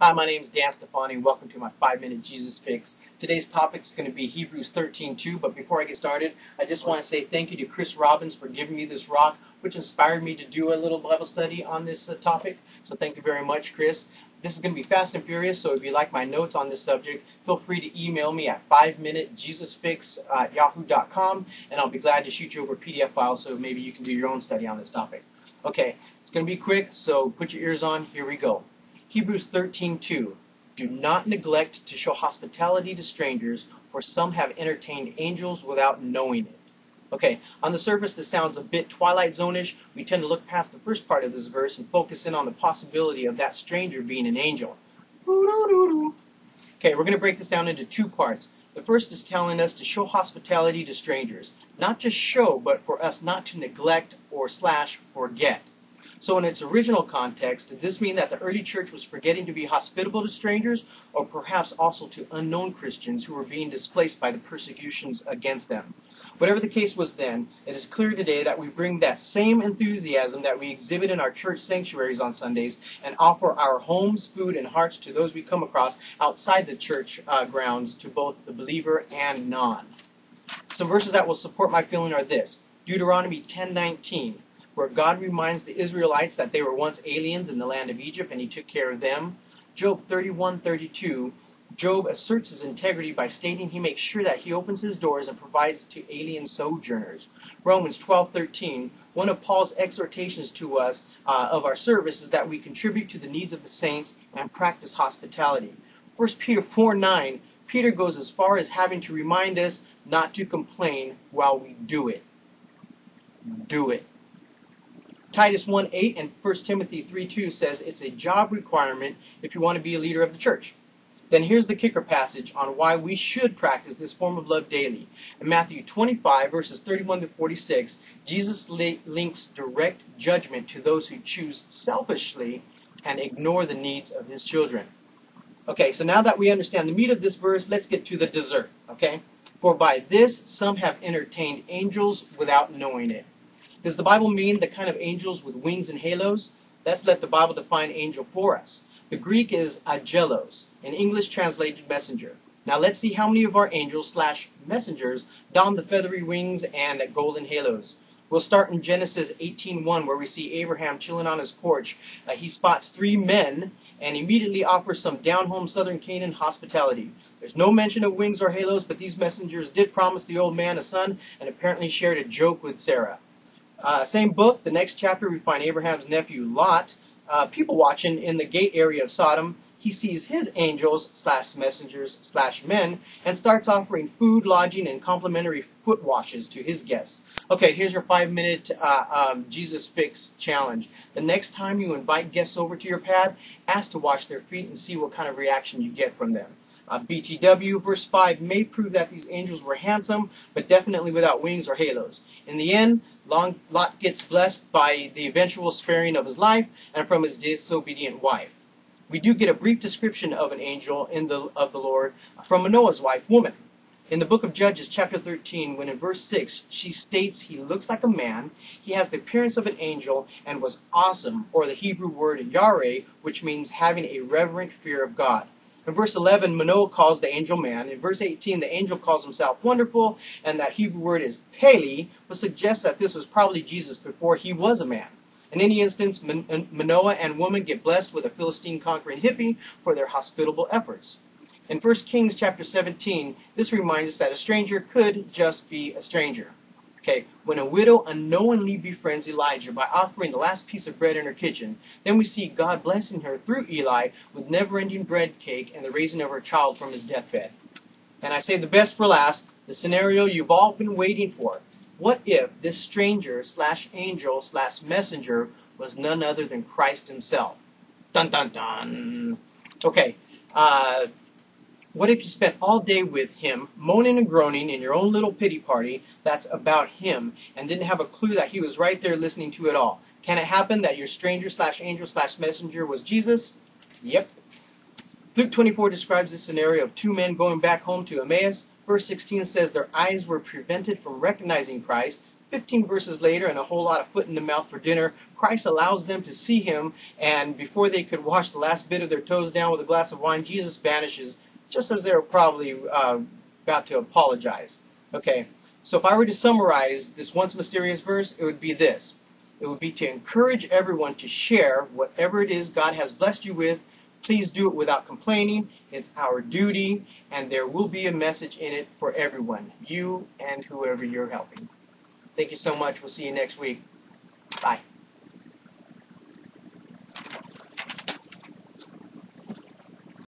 Hi, my name is Dan Stefani. Welcome to my 5-minute Jesus Fix. Today's topic is going to be Hebrews 13:2. But before I get started, I just want to say thank you to Chris Robbins for giving me this rock, which inspired me to do a little Bible study on this topic. So thank you very much, Chris. This is going to be fast and furious, so if you like my notes on this subject, feel free to email me at 5minutejesusfix@yahoo.com, and I'll be glad to shoot you over a PDF file so maybe you can do your own study on this topic. Okay, it's going to be quick, so put your ears on. Here we go. Hebrews 13:2. Do not neglect to show hospitality to strangers, for some have entertained angels without knowing it. Okay, on the surface this sounds a bit Twilight Zone-ish. We tend to look past the first part of this verse and focus in on the possibility of that stranger being an angel. Okay, we're going to break this down into two parts. The first is telling us to show hospitality to strangers. Not just show, but for us not to neglect or forget. So in its original context, did this mean that the early church was forgetting to be hospitable to strangers, or perhaps also to unknown Christians who were being displaced by the persecutions against them? Whatever the case was then, it is clear today that we bring that same enthusiasm that we exhibit in our church sanctuaries on Sundays and offer our homes, food, and hearts to those we come across outside the church grounds to both the believer and non. Some verses that will support my feeling are this. Deuteronomy 10:19. Where God reminds the Israelites that they were once aliens in the land of Egypt and he took care of them. Job 31:32, Job asserts his integrity by stating he makes sure that he opens his doors and provides to alien sojourners. Romans 12:13, one of Paul's exhortations to us of our service is that we contribute to the needs of the saints and practice hospitality. 1 Peter 4:9, Peter goes as far as having to remind us not to complain while we do it. Do it. Titus 1:8 and 1 Timothy 3:2 says it's a job requirement if you want to be a leader of the church. Then here's the kicker passage on why we should practice this form of love daily. In Matthew 25, verses 31 to 46, Jesus links direct judgment to those who choose selfishly and ignore the needs of his children. Okay, so now that we understand the meat of this verse, let's get to the dessert. Okay? For by this some have entertained angels without knowing it. Does the Bible mean the kind of angels with wings and halos? Let's let the Bible define angel for us. The Greek is angelos, an English translated messenger. Now let's see how many of our angels/messengers don the feathery wings and golden halos. We'll start in Genesis 18:1 where we see Abraham chilling on his porch. He spots 3 men and immediately offers some down-home southern Canaan hospitality. There's no mention of wings or halos, but these messengers did promise the old man a son and apparently shared a joke with Sarah. Same book, the next chapter, we find Abraham's nephew Lot, people watching in the gate area of Sodom. He sees his angels/messengers/men and starts offering food, lodging, and complimentary foot washes to his guests. Okay, here's your 5-minute Jesus Fix challenge. The next time you invite guests over to your pad, ask to wash their feet and see what kind of reaction you get from them. BTW, verse 5 may prove that these angels were handsome, but definitely without wings or halos. In the end, Lot gets blessed by the eventual sparing of his life and from his disobedient wife. We do get a brief description of an angel of the Lord from Manoah's wife, woman. In the book of Judges, chapter 13, when in verse 6, she states he looks like a man, he has the appearance of an angel, and was awesome, or the Hebrew word yareh, which means having a reverent fear of God. In verse 11, Manoah calls the angel man. In verse 18, the angel calls himself wonderful, and that Hebrew word is pele, which suggests that this was probably Jesus before he was a man. In any instance, Manoah and woman get blessed with a Philistine conquering hippie for their hospitable efforts. In 1 Kings chapter 17, this reminds us that a stranger could just be a stranger. Okay, when a widow unknowingly befriends Elijah by offering the last piece of bread in her kitchen, then we see God blessing her through Eli with never-ending bread cake and the raising of her child from his deathbed. And I say the best for last, the scenario you've all been waiting for. What if this stranger/angel/messenger was none other than Christ himself? Dun dun dun. Okay, what if you spent all day with him, moaning and groaning in your own little pity party that's about him, and didn't have a clue that he was right there listening to it all? Can it happen that your stranger/angel/messenger was Jesus? Yep. Luke 24 describes this scenario of 2 men going back home to Emmaus. Verse 16 says their eyes were prevented from recognizing Christ. 15 verses later, and a whole lot of foot in the mouth for dinner, Christ allows them to see him, and before they could wash the last bit of their toes down with a glass of wine, Jesus vanishes, just as they were probably about to apologize. Okay, so if I were to summarize this once mysterious verse, it would be this. It would be to encourage everyone to share whatever it is God has blessed you with. Please do it without complaining. It's our duty, and there will be a message in it for everyone, you and whoever you're helping. Thank you so much. We'll see you next week.